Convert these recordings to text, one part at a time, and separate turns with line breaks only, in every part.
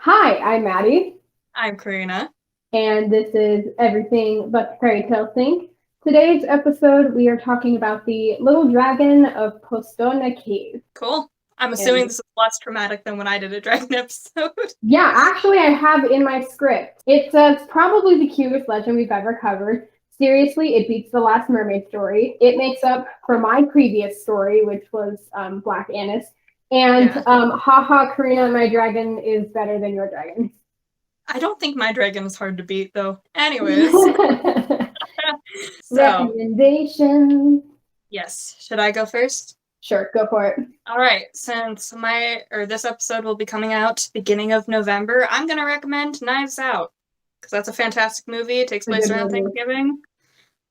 Hi, I'm Maddie,
I'm Karina.
and this is Everything But the Fairy Tale Thing. Today's episode, we are talking about the little dragon of Postojna Cave.
Cool. I'm assuming
And
this is less traumatic than when I did a dragon episode.
yeah, actually, I have in my script. It says probably the cutest legend we've ever covered. Seriously, it beats the Last Mermaid story. It makes up for my previous story, which was Black Annis. And
Yeah.
haha, Karina, my dragon is better than your dragon.
I don't think my dragon is hard to beat, though. Anyways, so
Recommendations.
yes, should I go first?
Sure, go for it.
All right, since this episode will be coming out beginning of November, I'm gonna recommend Knives Out because that's a fantastic movie. It takes
A
place
good
around
movie.
Thanksgiving.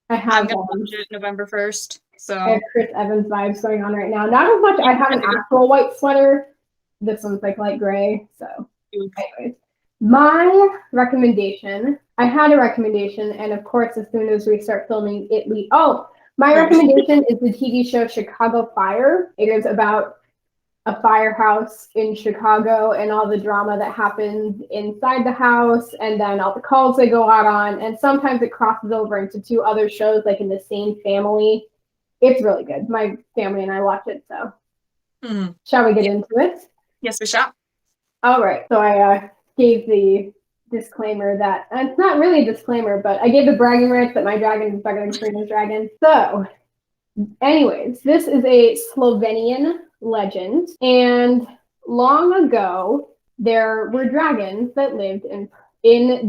I
I'm
have
gonna watch it November 1st.
I have
So
Chris Evans vibes going on right now. Not as much. I have an actual white sweater. This one's like light gray. So, anyways, my recommendation. I had a recommendation, and of course, as soon as we start filming it, my
rude.
recommendation is the TV show Chicago Fire. It is about a firehouse in Chicago and all the drama that happens inside the house and then all the calls they go out on. And sometimes it crosses over into two other shows like in the same family. It's really good. My family and I watch it. So shall we get into it?
Yes, we shall.
All right. So I gave the disclaimer that it's not really a disclaimer, but I gave the bragging rights that my dragon is better than Karina's dragon. So anyways, this is a Slovenian legend, and long ago there were dragons that lived in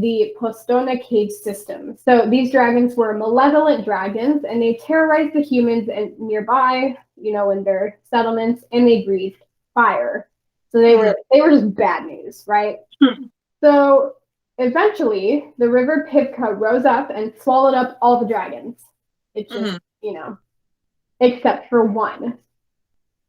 the Postojna Cave system. So these dragons were malevolent dragons, and they terrorized the humans and nearby, in their settlements, and they breathed fire. So they were just bad news, right? So eventually, the river Pivka rose up and swallowed up all the dragons. It just, except for one,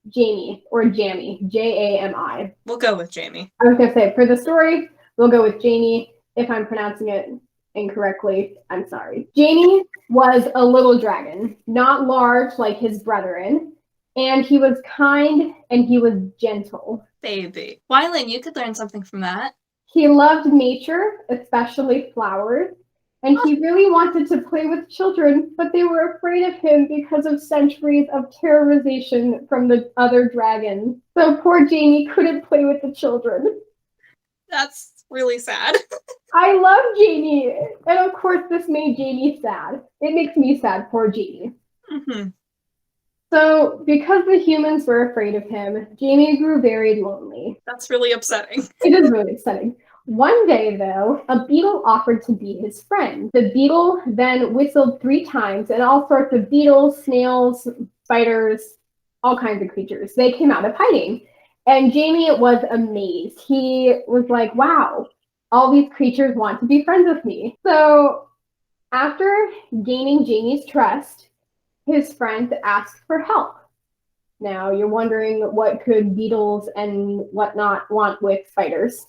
Jamie or Jamie, Jami.
We'll go with Jamie.
I was gonna say for the story, we'll go with Jamie. If I'm pronouncing it incorrectly, I'm sorry. Jamie was a little dragon, not large like his brethren, and he was kind and he was gentle.
Baby. Wylan, you could learn something from that.
He loved nature, especially flowers, and he really wanted to play with children, but they were afraid of him because of centuries of terrorization from the other dragons. So poor Jamie couldn't play with the children.
That's really sad.
I love Jamie, and of course this made Jamie sad. It makes me sad, poor Jamie. So because the humans were afraid of him, Jamie grew very lonely.
That's really upsetting.
It is really upsetting. One day, though, a beetle offered to be his friend. The beetle then whistled 3 times, and all sorts of beetles, snails, spiders, all kinds of creatures, they came out of hiding. And Jamie was amazed. He was like, wow, all these creatures want to be friends with me. So after gaining Jamie's trust, his friends asked for help. Now, you're wondering what could beetles and whatnot want with spiders?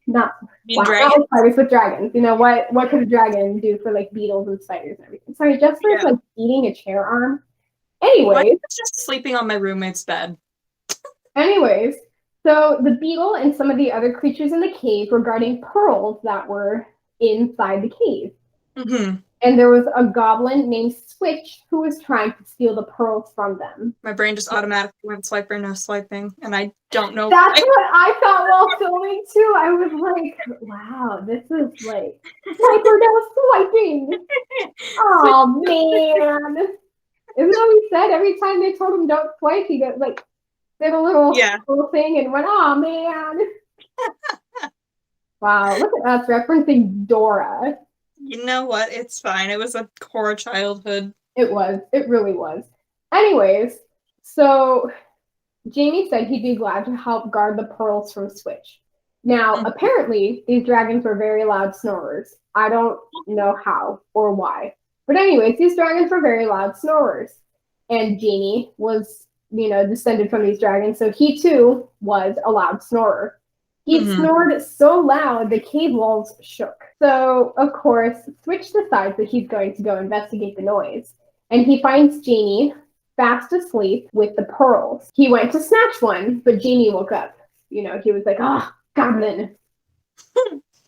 Not with spiders, with dragons. What could a dragon do for like beetles and spiders and everything? Sorry, just for like eating a chair arm. Anyways,
I was just sleeping on my roommate's bed.
Anyways, so the beetle and some of the other creatures in the cave were guarding pearls that were inside the cave. And there was a goblin named Switch who was trying to steal the pearls from them.
My brain just automatically went swiper, no swiping, and I don't know.
That's what I thought while filming too. I was like, wow, this is like swiper, no swiping. Oh man. Isn't that what he said? Every time they told him don't swipe, he got like did a little thing and went, oh man. Wow, look at us referencing Dora.
You know what? It's fine. It was a core childhood.
It was. It really was. Anyways, so Jamie said he'd be glad to help guard the pearls from Switch. Now, apparently, these dragons were very loud snorers. I don't know how or why. But anyways, these dragons were very loud snorers. And Jamie was, descended from these dragons, so he too was a loud snorer. He snored so loud the cave walls shook. So, of course, Switch decides that he's going to go investigate the noise. And he finds Jamie fast asleep with the pearls. He went to snatch one, but Jamie woke up. He was like, goblin.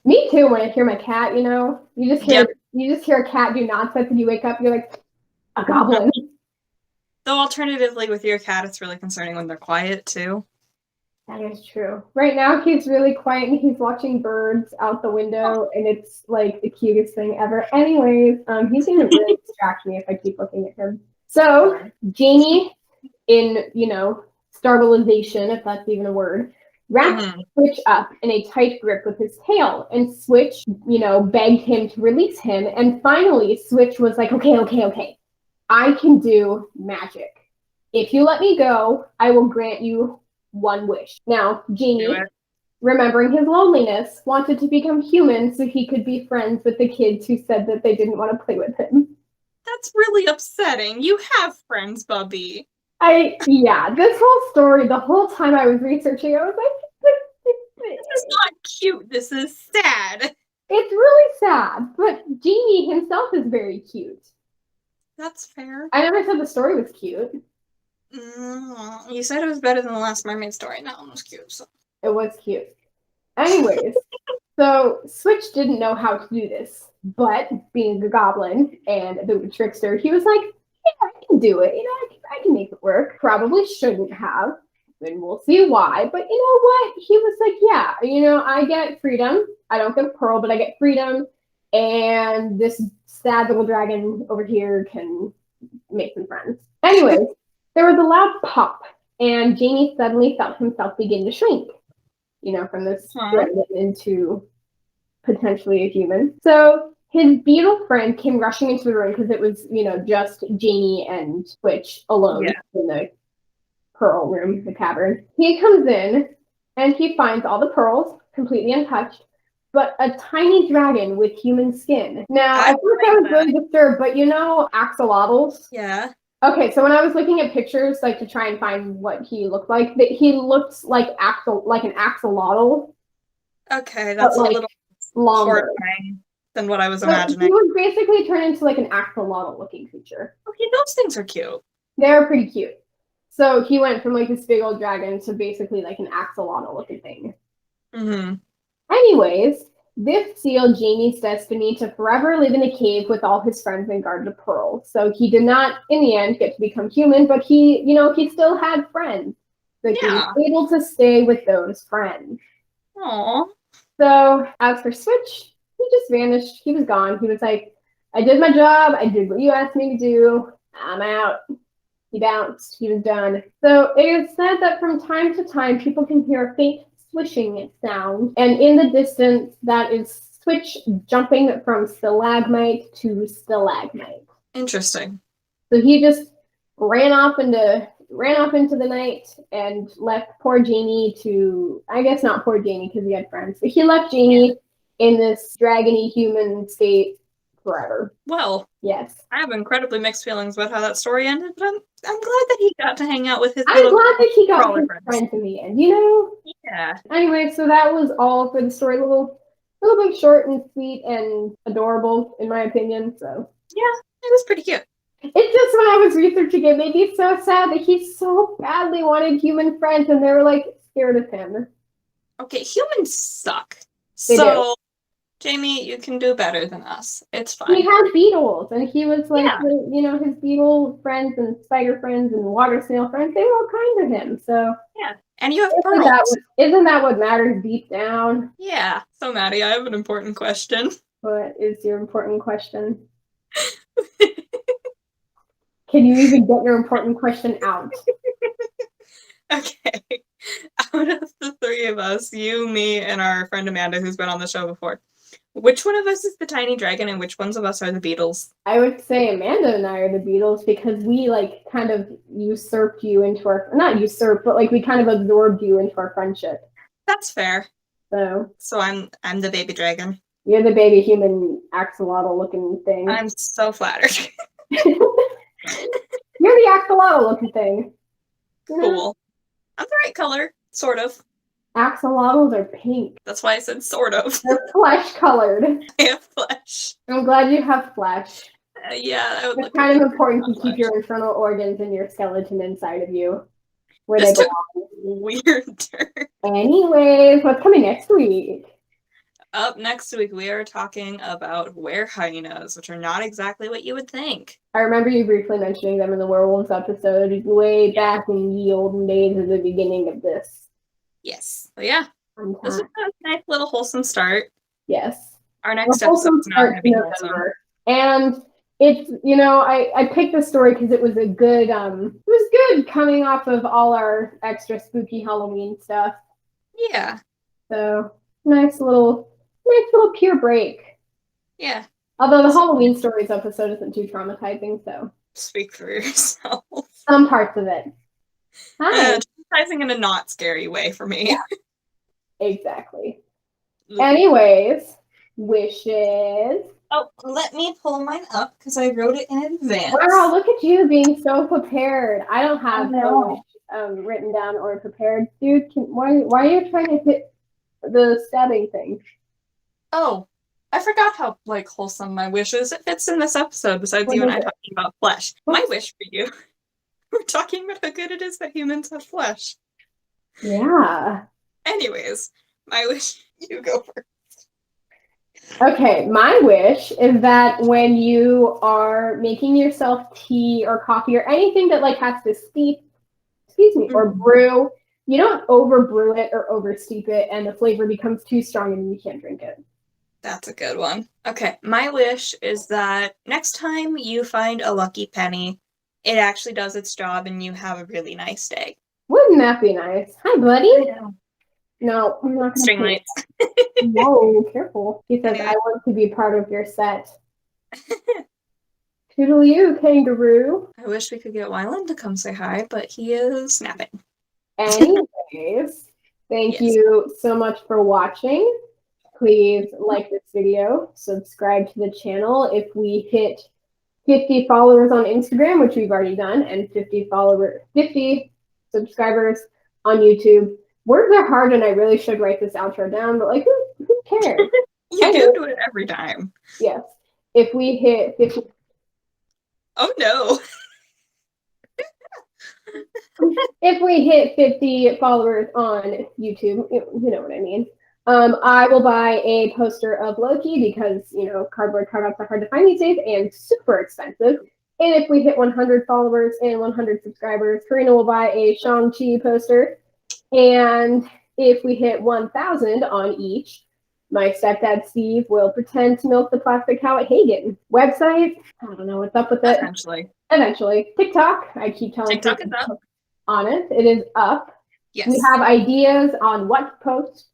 Me too. When I hear my cat, you just hear a cat do nonsense, and you wake up, you're like, a goblin.
Though alternatively, with your cat, it's really concerning when they're quiet too.
That is true. Right now, he's really quiet and he's watching birds out the window, and it's like the cutest thing ever. Anyways, he's gonna really distract me if I keep looking at him. So, Jamie, in startalization, if that's even a word, wrapped Switch up in a tight grip with his tail, and Switch, begged him to release him. And finally, Switch was like, okay, I can do magic. If you let me go, I will grant you one wish. Now, Jamie, remembering his loneliness, wanted to become human so he could be friends with the kids who said that they didn't want to play with him.
That's really upsetting. You have friends, Bubby.
This whole story, the whole time I was researching, I was like,
this is not cute. This is sad.
It's really sad, but Jamie himself is very cute.
That's fair.
I never said the story was cute.
You said it was better than the Last Mermaid story. No, it was cute. So.
It was cute. Anyways, so Switch didn't know how to do this, but being a goblin and the trickster, he was like, yeah, I can do it. I can make it work. Probably shouldn't have, and we'll see why. But you know what? He was like, yeah, I get freedom. I don't get a pearl, but I get freedom. And this sad little dragon over here can make some friends. Anyways, there was a loud pop, and Jamie suddenly felt himself begin to shrink, from this dragon into potentially a human. So his beetle friend came rushing into the room because it was, just Jamie and Switch alone in the pearl room, the cavern. He comes in, and he finds all the pearls completely untouched, but a tiny dragon with human skin. Now, I thought that was really disturbed, but axolotls?
Yeah.
Okay, so when I was looking at pictures, like to try and find what he looked like, he looked like an axolotl.
Okay, that's a little
longer
horrifying than what I was imagining.
He would basically turn into like an axolotl-looking creature.
Okay, those things are cute.
They're pretty cute. So he went from like this big old dragon to basically like an axolotl-looking thing.
Mm-hmm.
Anyways, this sealed Jamie's destiny to forever live in a cave with all his friends and guard the pearl. So he did not, in the end, get to become human, but he still had friends. So he was able to stay with those friends.
Aww.
So as for Switch, he just vanished. He was gone. He was like, I did my job. I did what you asked me to do. I'm out. He bounced. He was done. So it is said that from time to time, people can hear a faint swishing sound, and in the distance, that is Switch jumping from stalagmite to stalagmite.
Interesting.
So he just ran off into the night and left poor Jamie to, I guess not poor Jamie because he had friends, but he left Jamie in this dragony human state forever.
Well,
yes.
I have incredibly mixed feelings about how that story ended, but I'm glad that he got to hang out with his
I'm glad that he got his friends in the end,
Yeah.
Anyway, so that was all for the story. A little bit short and sweet and adorable, in my opinion. So
yeah, it was pretty cute.
It's just when I was researching it, made me so sad that he so badly wanted human friends, and they were like scared of him.
Okay, humans suck.
They do.
Jamie, you can do better than us. It's fine.
He had beetles, and he was like, his beetle friends and spider friends and water snail friends, they were all kind to him. So
yeah, and you have pearls.
Isn't that what matters deep down?
Yeah. So, Maddie, I have an important question.
What is your important question? Can you even get your important question out?
Okay. Out of the three of us, you, me, and our friend Amanda, who's been on the show before, which one of us is the tiny dragon and which ones of us are the beetles?
I would say Amanda and I are the beetles because we kind of usurped you into our, not usurped, but we kind of absorbed you into our friendship.
That's fair.
So
I'm the baby dragon.
You're the baby human axolotl looking thing.
I'm so flattered.
You're the axolotl looking thing.
Cool. I'm the right color, sort of.
Axolotls are pink.
That's why I said sort of.
They're flesh colored.
I have flesh.
I'm glad you have flesh.
Yeah, that would
it's kind of important to keep your internal organs and your skeleton inside of you, where they belong.
Weirder.
Anyways, what's coming next week?
up next week, we are talking about were-hyenas, which are not exactly what you would think.
I remember you briefly mentioning them in the werewolves episode way back in the olden days at the beginning of this.
Yes. But yeah, this is a nice little wholesome start.
Yes.
Our next episode is not going to be wholesome.
And it's, I picked this story because it was a good, it was good coming off of all our extra spooky Halloween stuff.
Yeah.
So, nice little pure break.
Yeah.
Although the Halloween Stories episode isn't too traumatizing, so.
Speak for yourself.
Some parts of it. Hi.
Traumatizing in a not scary way for me.
Yeah. Exactly. Anyways, wishes.
Oh, let me pull mine up because I wrote it in advance.
Wow, look at you being so prepared. I don't have no wish written down or prepared. Dude, why are you trying to hit the stabbing thing?
Oh, I forgot how wholesome my wish is. It fits in this episode besides you and I talking about flesh. Oops. My wish for you. We're talking about how good it is that humans have flesh.
Yeah.
Anyways, my wish, you go first.
Okay, my wish is that when you are making yourself tea or coffee or anything that has to steep, or brew, you don't over brew it or over steep it and the flavor becomes too strong and you can't drink it.
That's a good one. Okay, my wish is that next time you find a lucky penny, it actually does its job and you have a really nice day.
Wouldn't that be nice? Hi, buddy. No, I'm not
string lights.
Whoa, careful. He says, anyway. I want to be part of your set. Toodaloo, kangaroo.
I wish we could get Wyland to come say hi, but he is napping.
Anyways, thank you so much for watching. Please like this video, subscribe to the channel. If we hit 50 followers on Instagram, which we've already done, and 50 subscribers on YouTube. Words are hard, and I really should write this outro down, but who cares?
You do it every time.
Yes. If we hit 50...
Oh, no.
If we hit 50 followers on YouTube, you know what I mean. I will buy a poster of Loki because, cardboard cutouts are hard to find these days and super expensive. And if we hit 100 followers and 100 subscribers, Karina will buy a Shang-Chi poster. And if we hit 1,000 on each, my stepdad Steve will pretend to milk the plastic cow at Hagen. Website, I don't know what's up with it. Eventually. TikTok, I keep telling
TikTok is up.
On it. It is up.
Yes.
We have ideas on what to post,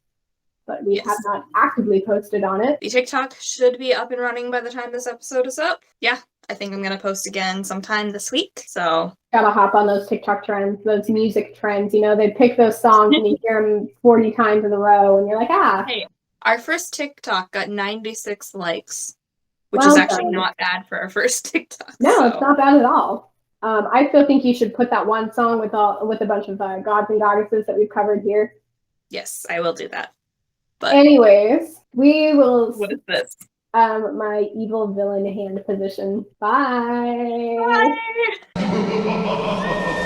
but we have not actively posted on it.
The TikTok should be up and running by the time this episode is up. Yeah, I think I'm going to post again sometime this week, so...
Gotta hop on those TikTok trends, those music trends, they pick those songs and you hear them 40 times in a row, and you're like, Hey,
our first TikTok got 96 likes, which is actually not bad for our first TikTok.
No, it's not bad at all. I still think you should put that one song with a bunch of gods and goddesses that we've covered here.
Yes, I will do that. But
anyways, we will...
What is this?
My evil villain hand position. Bye.
Bye.